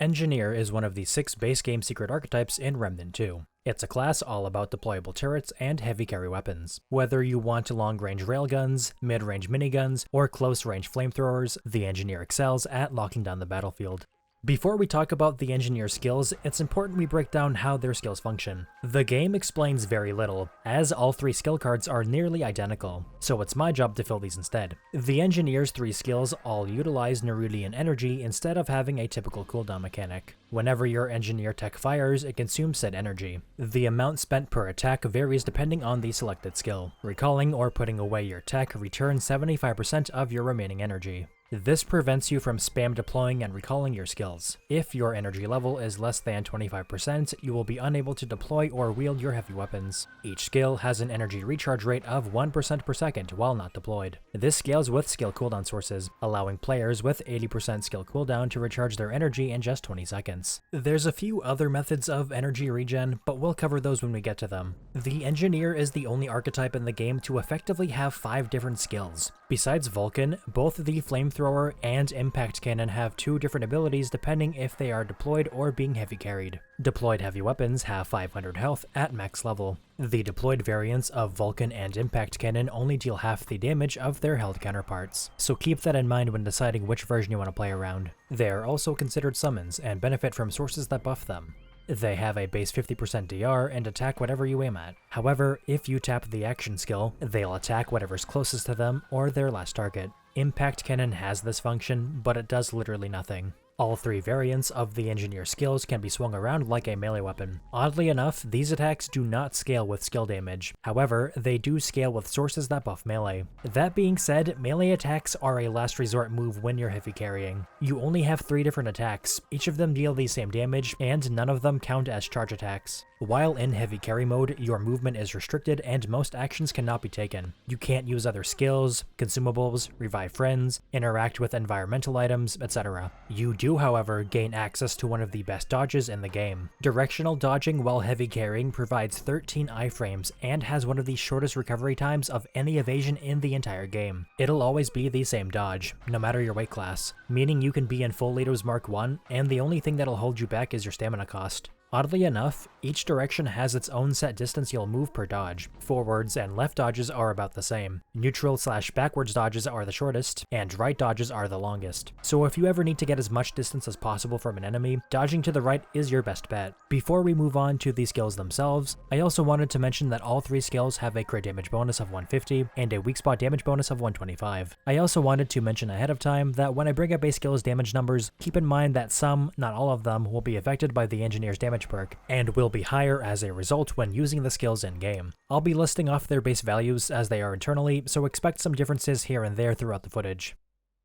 Engineer is one of the 6 base game secret archetypes in Remnant 2. It's a class all about deployable turrets and heavy carry weapons. Whether you want long-range railguns, mid-range miniguns, or close-range flamethrowers, the Engineer excels at locking down the battlefield. Before we talk about the Engineer's skills, it's important we break down how their skills function. The game explains very little, as all 3 skill cards are nearly identical, so it's my job to fill these instead. The Engineer's 3 skills all utilize Nerudian energy instead of having a typical cooldown mechanic. Whenever your Engineer tech fires, it consumes said energy. The amount spent per attack varies depending on the selected skill. Recalling or putting away your tech returns 75% of your remaining energy. This prevents you from spam deploying and recalling your skills. If your energy level is less than 25%, you will be unable to deploy or wield your heavy weapons. Each skill has an energy recharge rate of 1% per second while not deployed. This scales with skill cooldown sources, allowing players with 80% skill cooldown to recharge their energy in just 20 seconds. There's a few other methods of energy regen, but we'll cover those when we get to them. The Engineer is the only archetype in the game to effectively have 5 different skills. Besides Vulcan, both the Flamethrower and Impact Cannon have 2 different abilities depending if they are deployed or being heavy carried. Deployed heavy weapons have 500 health at max level. The deployed variants of Vulcan and Impact Cannon only deal half the damage of their held counterparts, so keep that in mind when deciding which version you want to play around. They are also considered summons and benefit from sources that buff them. They have a base 50% DR and attack whatever you aim at. However, if you tap the action skill, they'll attack whatever's closest to them or their last target. Impact Cannon has this function, but it does literally nothing. All 3 variants of the Engineer skills can be swung around like a melee weapon. Oddly enough, these attacks do not scale with skill damage. However, they do scale with sources that buff melee. That being said, melee attacks are a last resort move when you're heavy carrying. You only have 3 different attacks, each of them deal the same damage, and none of them count as charge attacks. While in heavy carry mode, your movement is restricted and most actions cannot be taken. You can't use other skills, consumables, revive friends, interact with environmental items, etc. You do, however, gain access to one of the best dodges in the game. Directional dodging while heavy carrying provides 13 iframes and has one of the shortest recovery times of any evasion in the entire game. It'll always be the same dodge, no matter your weight class, meaning you can be in full Leitos Mark 1 and the only thing that'll hold you back is your stamina cost. Oddly enough, each direction has its own set distance you'll move per dodge. Forwards and left dodges are about the same. Neutral/backwards dodges are the shortest, and right dodges are the longest. So if you ever need to get as much distance as possible from an enemy, dodging to the right is your best bet. Before we move on to the skills themselves, I also wanted to mention that all 3 skills have a crit damage bonus of 150 and a weak spot damage bonus of 125. I also wanted to mention ahead of time that when I bring up a skill's damage numbers, keep in mind that some, not all of them, will be affected by the Engineer's damage perk, and will be higher as a result when using the skills in-game. I'll be listing off their base values as they are internally, so expect some differences here and there throughout the footage.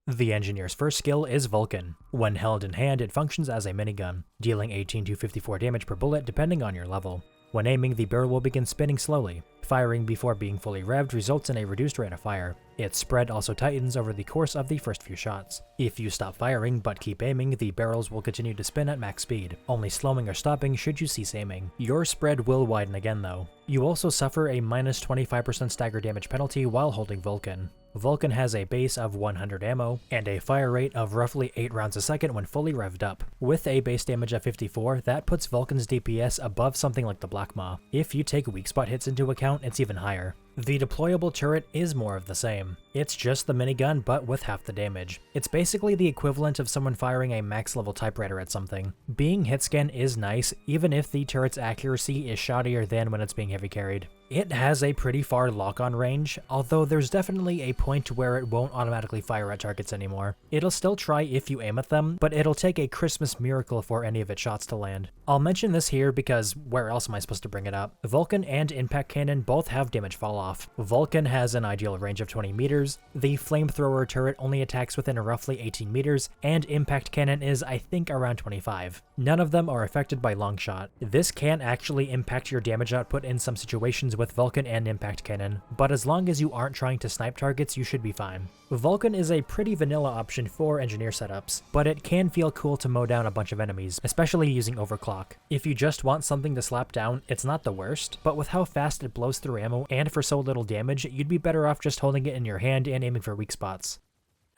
The Engineer's first skill is Vulcan. When held in hand, it functions as a minigun, dealing 18 to 54 damage per bullet depending on your level. When aiming, the barrel will begin spinning slowly. Firing before being fully revved results in a reduced rate of fire. Its spread also tightens over the course of the first few shots. If you stop firing but keep aiming, the barrels will continue to spin at max speed, only slowing or stopping should you cease aiming. Your spread will widen again though. You also suffer a minus 25% stagger damage penalty while holding Vulcan. Vulcan has a base of 100 ammo, and a fire rate of roughly 8 rounds a second when fully revved up. With a base damage of 54, that puts Vulcan's DPS above something like the Black Maw. If you take weak spot hits into account, it's even higher. The deployable turret is more of the same. It's just the minigun but with half the damage. It's basically the equivalent of someone firing a max level typewriter at something. Being hit scan is nice, even if the turret's accuracy is shoddier than when it's being heavy carried. It has a pretty far lock-on range, although there's definitely a point where it won't automatically fire at targets anymore. It'll still try if you aim at them, but it'll take a Christmas miracle for any of its shots to land. I'll mention this here because where else am I supposed to bring it up? Vulcan and Impact Cannon both have damage falloff. Vulcan has an ideal range of 20 meters, the Flamethrower turret only attacks within roughly 18 meters, and Impact Cannon is I think around 25. None of them are affected by long shot. This can actually impact your damage output in some situations with Vulcan and Impact Cannon, but as long as you aren't trying to snipe targets, you should be fine. Vulcan is a pretty vanilla option for Engineer setups, but it can feel cool to mow down a bunch of enemies, especially using overclock. If you just want something to slap down, it's not the worst, but with how fast it blows through ammo and for so little damage, you'd be better off just holding it in your hand and aiming for weak spots.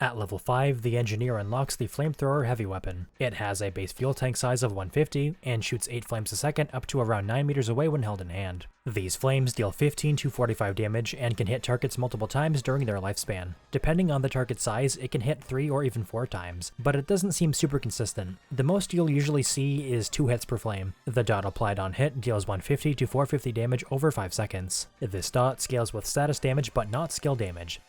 At level 5, the Engineer unlocks the Flamethrower heavy weapon. It has a base fuel tank size of 150 and shoots 8 flames a second up to around 9 meters away when held in hand. These flames deal 15 to 45 damage and can hit targets multiple times during their lifespan. Depending on the target size, it can hit 3 or even 4 times, but it doesn't seem super consistent. The most you'll usually see is 2 hits per flame. The dot applied on hit deals 150 to 450 damage over 5 seconds. This dot scales with status damage but not skill damage.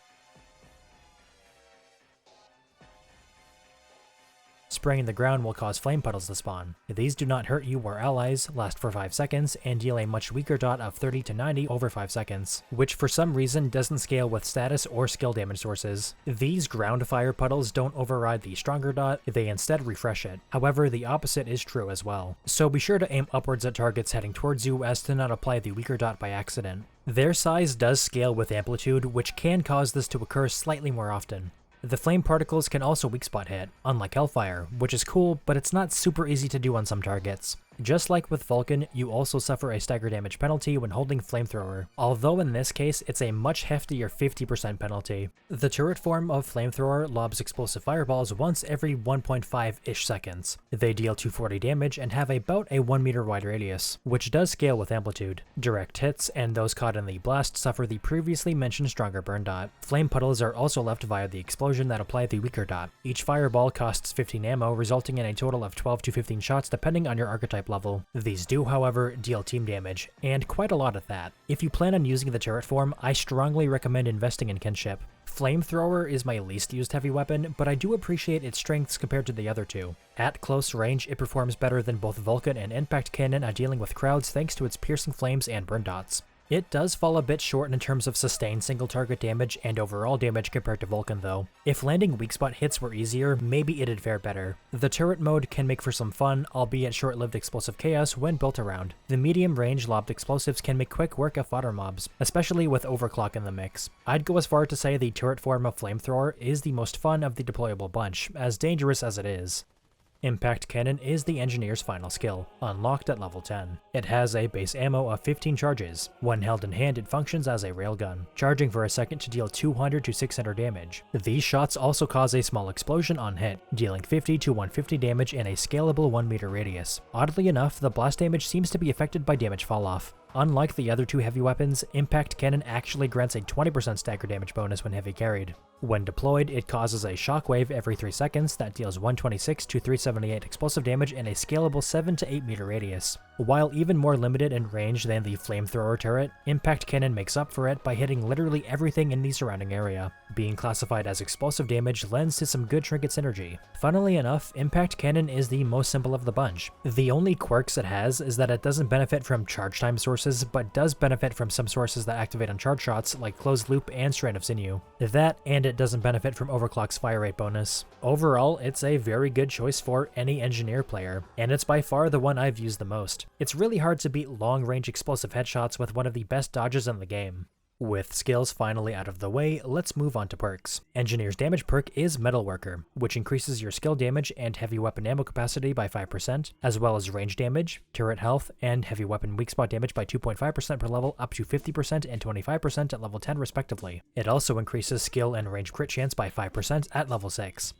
Spraying the ground will cause flame puddles to spawn. These do not hurt you or allies, last for 5 seconds, and deal a much weaker dot of 30 to 90 over 5 seconds, which for some reason doesn't scale with status or skill damage sources. These ground fire puddles don't override the stronger dot, they instead refresh it. However, the opposite is true as well. So be sure to aim upwards at targets heading towards you as to not apply the weaker dot by accident. Their size does scale with amplitude, which can cause this to occur slightly more often. The flame particles can also weak spot hit, unlike Hellfire, which is cool, but it's not super easy to do on some targets. Just like with Vulcan, you also suffer a stagger damage penalty when holding Flamethrower, although in this case it's a much heftier 50% penalty. The turret form of Flamethrower lobs explosive fireballs once every 1.5-ish seconds. They deal 240 damage and have about a 1 meter wide radius, which does scale with amplitude. Direct hits and those caught in the blast suffer the previously mentioned stronger burn dot. Flame puddles are also left via the explosion that apply the weaker dot. Each fireball costs 15 ammo, resulting in a total of 12 to 15 shots depending on your archetype level. These do, however, deal team damage, and quite a lot at that. If you plan on using the turret form, I strongly recommend investing in kinship. Flamethrower is my least used heavy weapon, but I do appreciate its strengths compared to the other two. At close range, it performs better than both Vulcan and Impact Cannon at dealing with crowds thanks to its piercing flames and burn dots. It does fall a bit short in terms of sustained single target damage and overall damage compared to Vulcan though. If landing weak spot hits were easier, maybe it'd fare better. The turret mode can make for some fun, albeit short-lived explosive chaos when built around. The medium range lobbed explosives can make quick work of fodder mobs, especially with overclock in the mix. I'd go as far to say the turret form of Flamethrower is the most fun of the deployable bunch, as dangerous as it is. Impact Cannon is the Engineer's final skill, unlocked at level 10. It has a base ammo of 15 charges. When held in hand, it functions as a railgun, charging for a second to deal 200 to 600 damage. These shots also cause a small explosion on hit, dealing 50 to 150 damage in a scalable 1 meter radius. Oddly enough, the blast damage seems to be affected by damage falloff. Unlike the other two heavy weapons, Impact Cannon actually grants a 20% stagger damage bonus when heavy carried. When deployed, it causes a shockwave every 3 seconds that deals 126 to 378 explosive damage in a scalable 7 to 8 meter radius. While even more limited in range than the Flamethrower turret, Impact Cannon makes up for it by hitting literally everything in the surrounding area. Being classified as explosive damage lends to some good trinket synergy. Funnily enough, Impact Cannon is the most simple of the bunch. The only quirks it has is that it doesn't benefit from charge time sources, but does benefit from some sources that activate on charge shots like Closed Loop and Strand of Sinew. That, and it doesn't benefit from Overclock's fire rate bonus. Overall, it's a very good choice for any Engineer player, and it's by far the one I've used the most. It's really hard to beat long-range explosive headshots with one of the best dodges in the game. With skills finally out of the way, let's move on to perks. Engineer's damage perk is Metalworker, which increases your skill damage and heavy weapon ammo capacity by 5%, as well as range damage, turret health, and heavy weapon weak spot damage by 2.5% per level up to 50% and 25% at level 10 respectively. It also increases skill and range crit chance by 5% at level 6.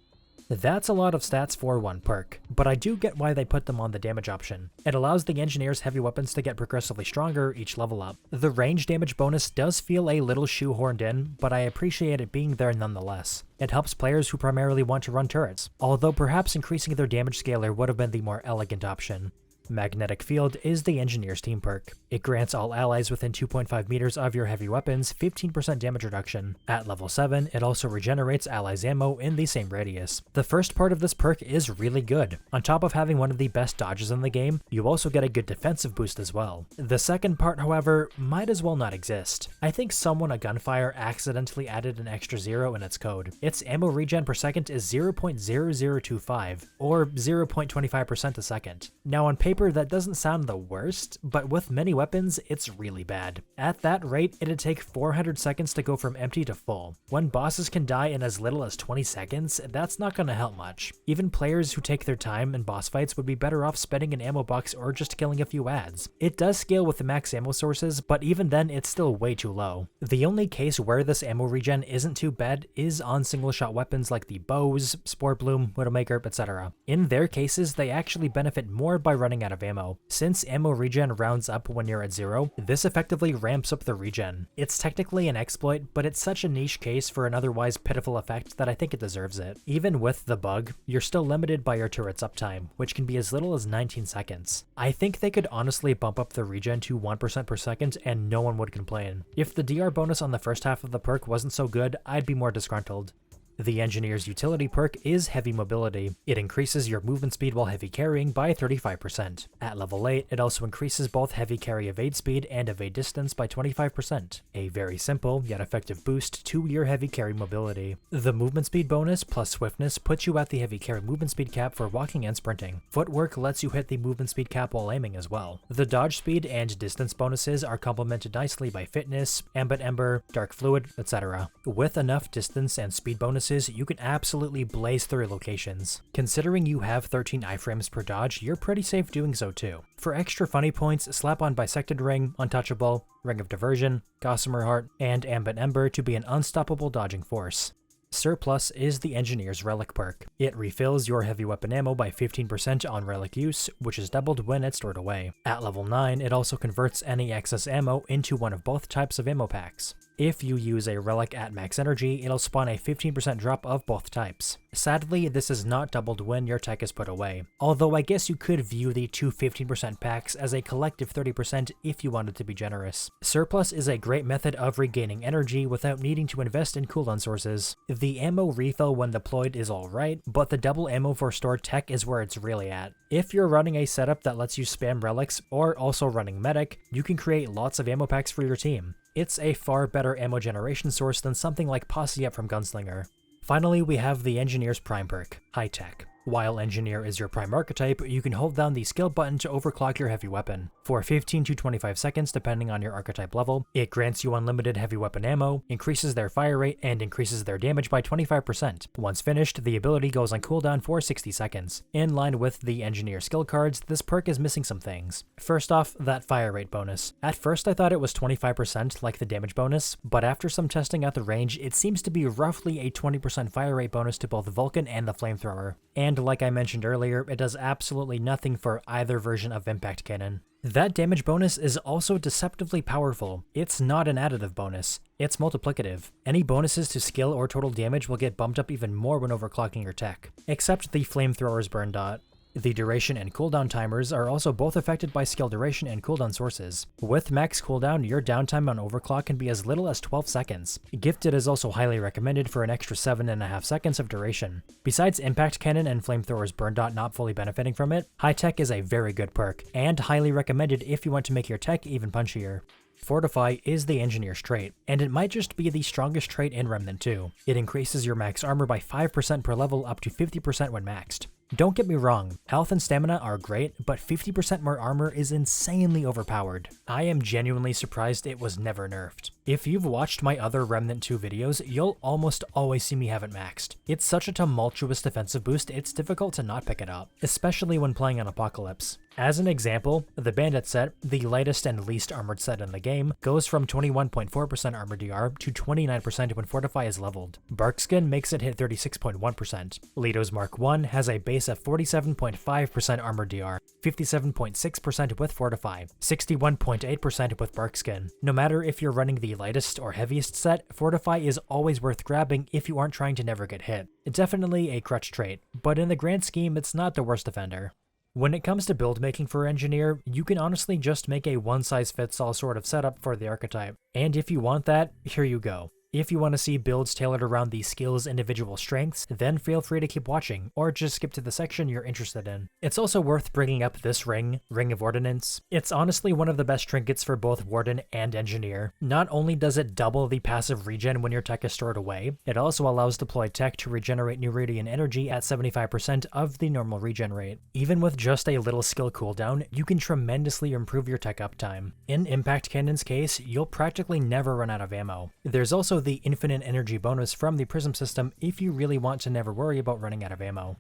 That's a lot of stats for one perk, but I do get why they put them on the damage option. It allows the Engineer's heavy weapons to get progressively stronger each level up. The range damage bonus does feel a little shoehorned in, but I appreciate it being there nonetheless. It helps players who primarily want to run turrets, although perhaps increasing their damage scaler would have been the more elegant option. Magnetic Field is the Engineer's team perk. It grants all allies within 2.5 meters of your heavy weapons 15% damage reduction. At level 7, it also regenerates allies' ammo in the same radius. The first part of this perk is really good. On top of having one of the best dodges in the game, you also get a good defensive boost as well. The second part, however, might as well not exist. I think someone at Gunfire accidentally added an extra 0 in its code. Its ammo regen per second is 0.0025, or 0.25% a second. Now on paper, paper, that doesn't sound the worst, but with many weapons, it's really bad. At that rate, it'd take 400 seconds to go from empty to full. When bosses can die in as little as 20 seconds, that's not gonna help much. Even players who take their time in boss fights would be better off spending an ammo box or just killing a few ads. It does scale with the max ammo sources, but even then, it's still way too low. The only case where this ammo regen isn't too bad is on single shot weapons like the bows, Spore Bloom, Widowmaker, etc. In their cases, they actually benefit more by running out of ammo. Since ammo regen rounds up when you're at 0, this effectively ramps up the regen. It's technically an exploit, but it's such a niche case for an otherwise pitiful effect that I think it deserves it. Even with the bug, you're still limited by your turret's uptime, which can be as little as 19 seconds. I think they could honestly bump up the regen to 1% per second and no one would complain. If the DR bonus on the first half of the perk wasn't so good, I'd be more disgruntled. The Engineer's utility perk is Heavy Mobility. It increases your movement speed while heavy carrying by 35%. At level 8, it also increases both heavy carry evade speed and evade distance by 25%. A very simple yet effective boost to your heavy carry mobility. The movement speed bonus plus swiftness puts you at the heavy carry movement speed cap for walking and sprinting. Footwork lets you hit the movement speed cap while aiming as well. The dodge speed and distance bonuses are complemented nicely by fitness, ambit ember, dark fluid, etc. With enough distance and speed bonuses, you can absolutely blaze through locations. Considering you have 13 iframes per dodge, you're pretty safe doing so too. For extra funny points, slap on Bisected Ring, Untouchable, Ring of Diversion, Gossamer Heart, and Ambit Ember to be an unstoppable dodging force. Surplus is the Engineer's Relic perk. It refills your heavy weapon ammo by 15% on relic use, which is doubled when it's stored away. At level 9, it also converts any excess ammo into one of both types of ammo packs. If you use a relic at max energy, it'll spawn a 15% drop of both types. Sadly, this is not doubled when your tech is put away, although I guess you could view the two 15% packs as a collective 30% if you wanted to be generous. Surplus is a great method of regaining energy without needing to invest in cooldown sources. The ammo refill when deployed is alright, but the double ammo for stored tech is where it's really at. If you're running a setup that lets you spam relics, or also running medic, you can create lots of ammo packs for your team. It's a far better ammo generation source than something like Posse Up from Gunslinger. Finally, we have the Engineer's Prime perk, High Tech. While Engineer is your prime archetype, you can hold down the skill button to overclock your heavy weapon. For 15 to 25 seconds depending on your archetype level, it grants you unlimited heavy weapon ammo, increases their fire rate, and increases their damage by 25%. Once finished, the ability goes on cooldown for 60 seconds. In line with the Engineer skill cards, this perk is missing some things. First off, that fire rate bonus. At first I thought it was 25% like the damage bonus, but after some testing at the range, it seems to be roughly a 20% fire rate bonus to both Vulcan and the Flamethrower. And like I mentioned earlier, it does absolutely nothing for either version of Impact Cannon. That damage bonus is also deceptively powerful. It's not an additive bonus, it's multiplicative. Any bonuses to skill or total damage will get bumped up even more when overclocking your tech, except the Flamethrower's burn dot. The duration and cooldown timers are also both affected by skill duration and cooldown sources. With max cooldown, your downtime on overclock can be as little as 12 seconds. Gifted is also highly recommended for an extra 7.5 seconds of duration. Besides Impact Cannon and Flamethrower's burn dot not fully benefiting from it, High Tech is a very good perk, and highly recommended if you want to make your tech even punchier. Fortify is the Engineer's trait, and it might just be the strongest trait in Remnant 2. It increases your max armor by 5% per level up to 50% when maxed. Don't get me wrong, health and stamina are great, but 50% more armor is insanely overpowered. I am genuinely surprised it was never nerfed. If you've watched my other Remnant 2 videos, you'll almost always see me have it maxed. It's such a tumultuous defensive boost, it's difficult to not pick it up, especially when playing on Apocalypse. As an example, the Bandit set, the lightest and least armored set in the game, goes from 21.4% armor DR to 29% when Fortify is leveled. Barkskin makes it hit 36.1%. Leto's Mark 1 has a base of 47.5% armor DR, 57.6% with Fortify, 61.8% with Barkskin. No matter if you're running the lightest or heaviest set, Fortify is always worth grabbing if you aren't trying to never get hit. Definitely a crutch trait, but in the grand scheme, it's not the worst defender. When it comes to build making for Engineer, you can honestly just make a one-size-fits-all sort of setup for the archetype. And if you want that, here you go. If you want to see builds tailored around the skill's individual strengths, then feel free to keep watching, or just skip to the section you're interested in. It's also worth bringing up this ring of Ordinance. It's honestly one of the best trinkets for both Warden and Engineer. Not only does it double the passive regen when your tech is stored away, it also allows deployed tech to regenerate new radiant energy at 75% of the normal regen rate. Even with just a little skill cooldown, you can tremendously improve your tech uptime. In Impact Cannon's case, you'll practically never run out of ammo. There's also the infinite energy bonus from the Prism system if you really want to never worry about running out of ammo.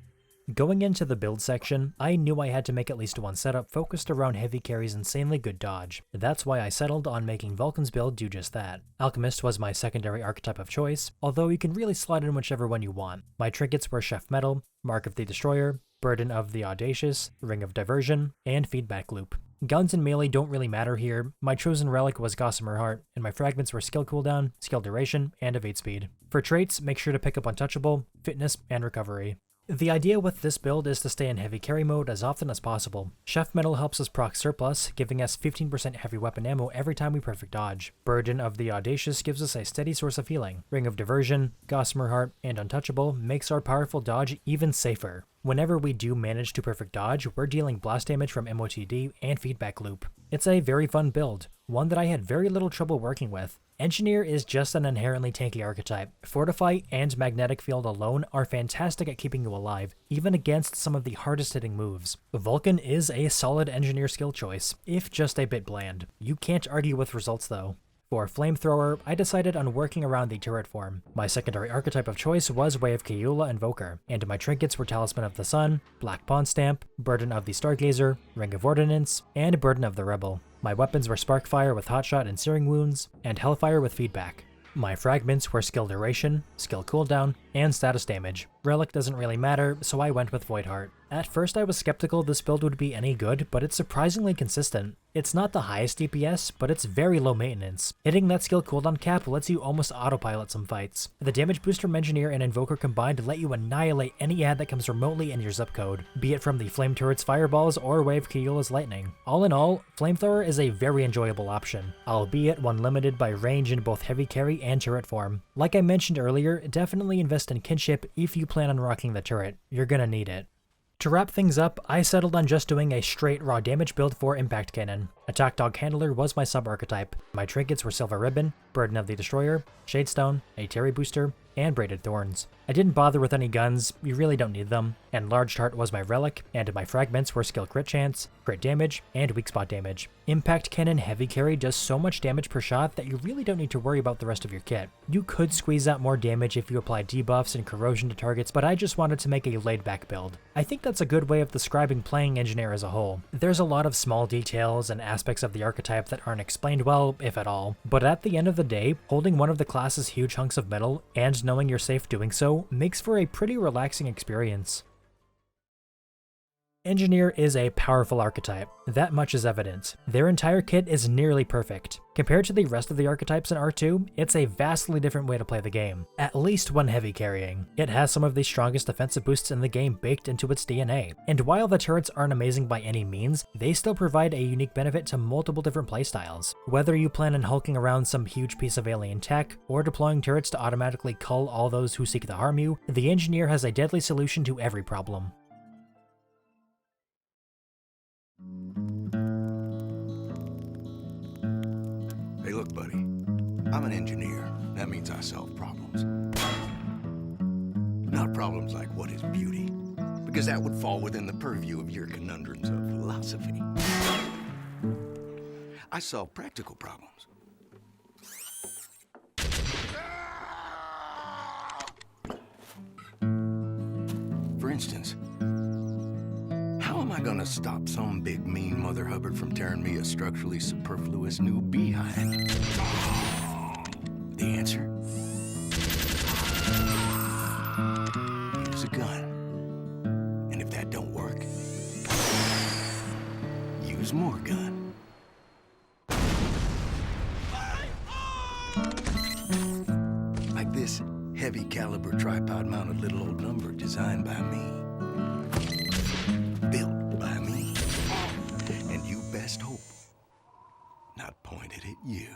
Going into the build section, I knew I had to make at least one setup focused around heavy carry's insanely good dodge. That's why I settled on making Vulcan's build do just that. Alchemist was my secondary archetype of choice, although you can really slot in whichever one you want. My trinkets were Chef Metal, Mark of the Destroyer, Burden of the Audacious, Ring of Diversion, and Feedback Loop. Guns and melee don't really matter here. My chosen relic was Gossamer Heart, and my fragments were skill cooldown, skill duration, and evade speed. For traits, make sure to pick up Untouchable, Fitness, and Recovery. The idea with this build is to stay in heavy carry mode as often as possible. Chef Metal helps us proc surplus, giving us 15% heavy weapon ammo every time we perfect dodge. Burden of the Audacious gives us a steady source of healing. Ring of Diversion, Gossamer Heart, and Untouchable makes our powerful dodge even safer. Whenever we do manage to perfect dodge, we're dealing blast damage from MOTD and Feedback Loop. It's a very fun build, one that I had very little trouble working with. Engineer is just an inherently tanky archetype. Fortify and Magnetic Field alone are fantastic at keeping you alive, even against some of the hardest hitting moves. Vulcan is a solid Engineer skill choice, if just a bit bland. You can't argue with results though. For Flamethrower, I decided on working around the turret form. My secondary archetype of choice was Way of Keula Invoker, and my trinkets were Talisman of the Sun, Black Pawn Stamp, Burden of the Stargazer, Ring of Ordinance, and Burden of the Rebel. My weapons were Sparkfire with Hotshot and Searing Wounds, and Hellfire with Feedback. My fragments were skill duration, skill cooldown, and status damage. Relic doesn't really matter, so I went with Void Heart. At first I was skeptical this build would be any good, but it's surprisingly consistent. It's not the highest DPS, but it's very low maintenance. Hitting that skill cooldown cap lets you almost autopilot some fights. The damage boost from Engineer and Invoker combined let you annihilate any ad that comes remotely in your zip code, be it from the Flame Turret's Fireballs or Way of Keula's Lightning. All in all, Flamethrower is a very enjoyable option, albeit one limited by range in both heavy carry and turret form. Like I mentioned earlier, definitely invest in Kinship if you plan on rocking the turret. You're gonna need it. To wrap things up, I settled on just doing a straight raw damage build for Impact Cannon. Attack Dog Handler was my sub-archetype. My trinkets were Silver Ribbon, Burden of the Destroyer, Shadestone, a Terry Booster, and Braided Thorns. I didn't bother with any guns, you really don't need them, and Large Heart was my relic, and my fragments were skill crit chance, crit damage, and weak spot damage. Impact Cannon Heavy Carry does so much damage per shot that you really don't need to worry about the rest of your kit. You could squeeze out more damage if you apply debuffs and corrosion to targets, but I just wanted to make a laid-back build. I think that's a good way of describing playing Engineer as a whole. There's a lot of small details and aspects of the archetype that aren't explained well, if at all, but at the end of the day, holding one of the class's huge hunks of metal and knowing you're safe doing so makes for a pretty relaxing experience. Engineer is a powerful archetype, that much is evident. Their entire kit is nearly perfect. Compared to the rest of the archetypes in R2, it's a vastly different way to play the game, at least when heavy carrying. It has some of the strongest defensive boosts in the game baked into its DNA, and while the turrets aren't amazing by any means, they still provide a unique benefit to multiple different playstyles. Whether you plan on hulking around some huge piece of alien tech, or deploying turrets to automatically cull all those who seek to harm you, the Engineer has a deadly solution to every problem. Hey look, buddy, I'm an engineer. That means I solve problems. Not problems like what is beauty, because that would fall within the purview of your conundrums of philosophy. I solve practical problems. For instance, how am I gonna stop some big mean Mother Hubbard from tearing me a structurally superfluous new behind? The answer? Use a gun. And if that don't work, use more gun. Like this heavy caliber tripod mounted little old number designed by me. Built by me. And you best hope not pointed at you.